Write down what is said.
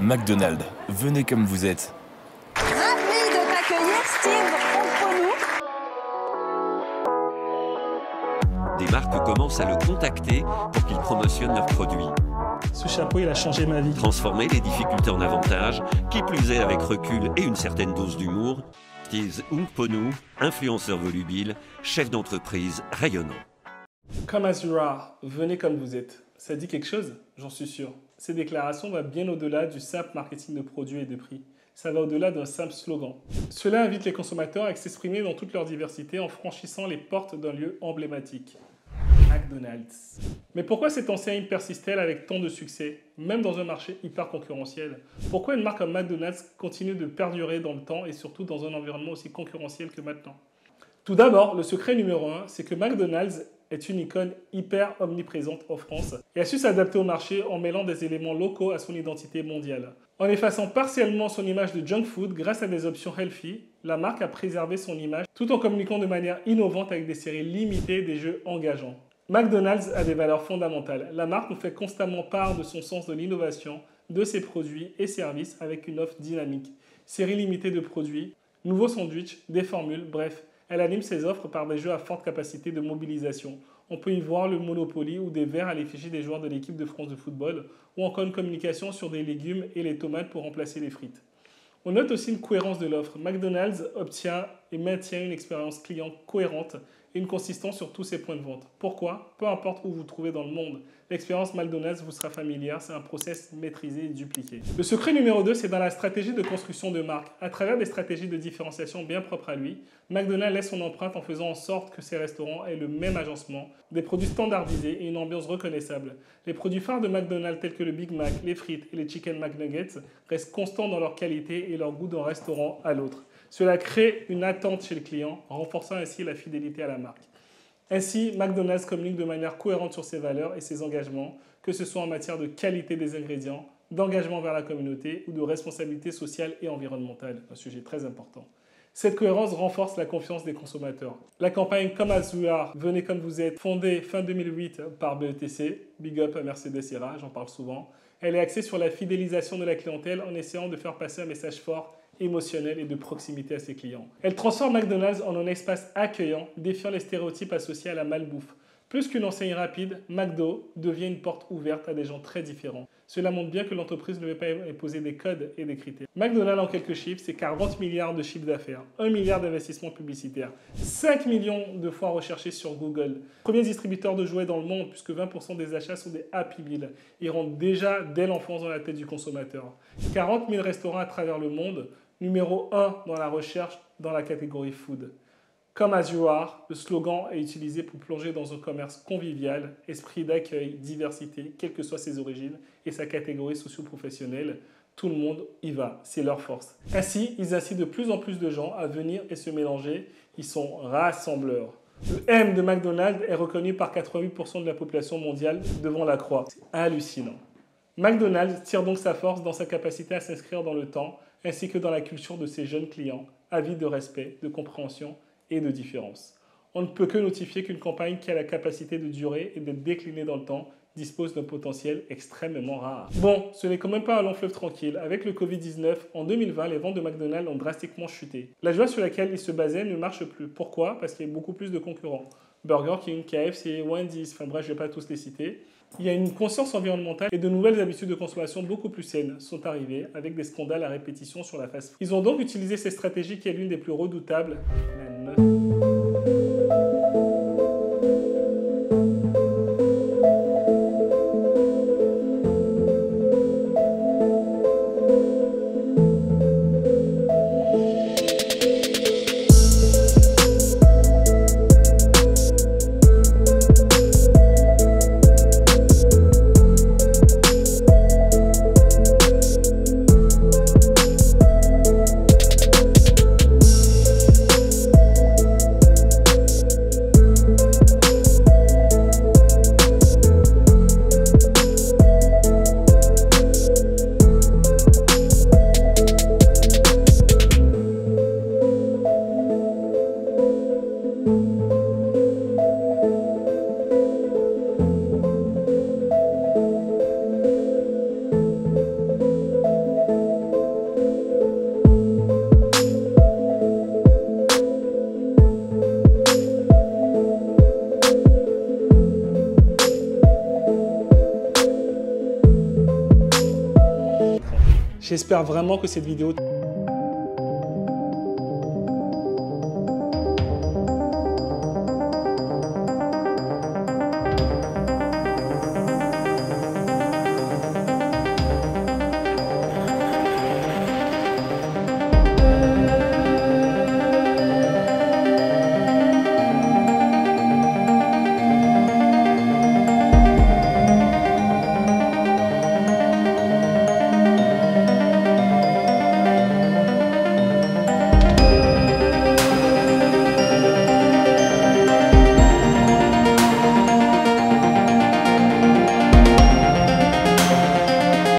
McDonald's, venez comme vous êtes. Ravi de t'accueillir, Steve. Contre nous. Des marques commencent à le contacter pour qu'il promotionne leurs produits. Ce chapeau, il a changé ma vie. Transformer les difficultés en avantages, qui plus est avec recul et une certaine dose d'humour. Steve Ungponu, influenceur volubile, chef d'entreprise rayonnant. Come as you are, venez comme vous êtes. Ça dit quelque chose? J'en suis sûr. Ces déclarations vont bien au-delà du simple marketing de produits et de prix. Ça va au-delà d'un simple slogan. Cela invite les consommateurs à s'exprimer dans toute leur diversité en franchissant les portes d'un lieu emblématique. McDonald's. Mais pourquoi cette enseigne persiste-t-elle avec tant de succès, même dans un marché hyper concurrentiel? Pourquoi une marque comme McDonald's continue de perdurer dans le temps et surtout dans un environnement aussi concurrentiel que maintenant? Tout d'abord, le secret numéro 1, c'est que McDonald's est une icône hyper omniprésente en France et a su s'adapter au marché en mêlant des éléments locaux à son identité mondiale. En effaçant partiellement son image de junk food grâce à des options healthy, la marque a préservé son image tout en communiquant de manière innovante avec des séries limitées et des jeux engageants. McDonald's a des valeurs fondamentales. La marque nous fait constamment part de son sens de l'innovation, de ses produits et services avec une offre dynamique. Séries limitées de produits, nouveaux sandwichs, des formules, bref. Elle anime ses offres par des jeux à forte capacité de mobilisation. On peut y voir le Monopoly ou des verres à l'effigie des joueurs de l'équipe de France de football, ou encore une communication sur des légumes et les tomates pour remplacer les frites. On note aussi une cohérence de l'offre. McDonald's obtient et maintient une expérience client cohérente et une consistance sur tous ses points de vente. Pourquoi? Peu importe où vous vous trouvez dans le monde, l'expérience McDonald's vous sera familière, c'est un process maîtrisé et dupliqué. Le secret numéro 2, c'est dans la stratégie de construction de marque. À travers des stratégies de différenciation bien propres à lui, McDonald's laisse son empreinte en faisant en sorte que ses restaurants aient le même agencement, des produits standardisés et une ambiance reconnaissable. Les produits phares de McDonald's tels que le Big Mac, les frites et les Chicken McNuggets restent constants dans leur qualité et leur goût d'un restaurant à l'autre. Cela crée une attente chez le client, renforçant ainsi la fidélité à la marque. Ainsi, McDonald's communique de manière cohérente sur ses valeurs et ses engagements, que ce soit en matière de qualité des ingrédients, d'engagement vers la communauté ou de responsabilité sociale et environnementale, un sujet très important. Cette cohérence renforce la confiance des consommateurs. La campagne Come as you are, venez comme vous êtes, fondée fin 2008 par BETC, Big Up à Mercedes Ira, j'en parle souvent, elle est axée sur la fidélisation de la clientèle en essayant de faire passer un message fort, émotionnel et de proximité à ses clients. Elle transforme McDonald's en un espace accueillant, défiant les stéréotypes associés à la malbouffe. Plus qu'une enseigne rapide, McDo devient une porte ouverte à des gens très différents. Cela montre bien que l'entreprise ne veut pas imposer des codes et des critères. McDonald's, en quelques chiffres, c'est 40 milliards de chiffre d'affaires, 1 milliard d'investissements publicitaires, 5 millions de fois recherchés sur Google. Premier distributeur de jouets dans le monde, puisque 20% des achats sont des Happy Meal. Ils rentrent déjà dès l'enfance dans la tête du consommateur. 40 000 restaurants à travers le monde, numéro 1 dans la recherche dans la catégorie food. Come as you are, le slogan est utilisé pour plonger dans un commerce convivial, esprit d'accueil, diversité, quelles que soient ses origines et sa catégorie socio-professionnelle. Tout le monde y va, c'est leur force. Ainsi, ils incitent de plus en plus de gens à venir et se mélanger. Ils sont rassembleurs. Le M de McDonald's est reconnu par 88% de la population mondiale devant la croix. C'est hallucinant. McDonald's tire donc sa force dans sa capacité à s'inscrire dans le temps, ainsi que dans la culture de ses jeunes clients, avides de respect, de compréhension et de différence. On ne peut que notifier qu'une campagne qui a la capacité de durer et d'être déclinée dans le temps dispose d'un potentiel extrêmement rare. Bon, ce n'est quand même pas un long fleuve tranquille. Avec le Covid-19, en 2020, les ventes de McDonald's ont drastiquement chuté. La joie sur laquelle ils se basaient ne marche plus. Pourquoi? Parce qu'il y a beaucoup plus de concurrents. Burger King, KFC, Wendy's, enfin bref, je ne vais pas tous les citer. Il y a une conscience environnementale et de nouvelles habitudes de consommation beaucoup plus saines sont arrivées avec des scandales à répétition sur la fast-food. Ils ont donc utilisé cette stratégie qui est l'une des plus redoutables, la note. J'espère vraiment que cette vidéo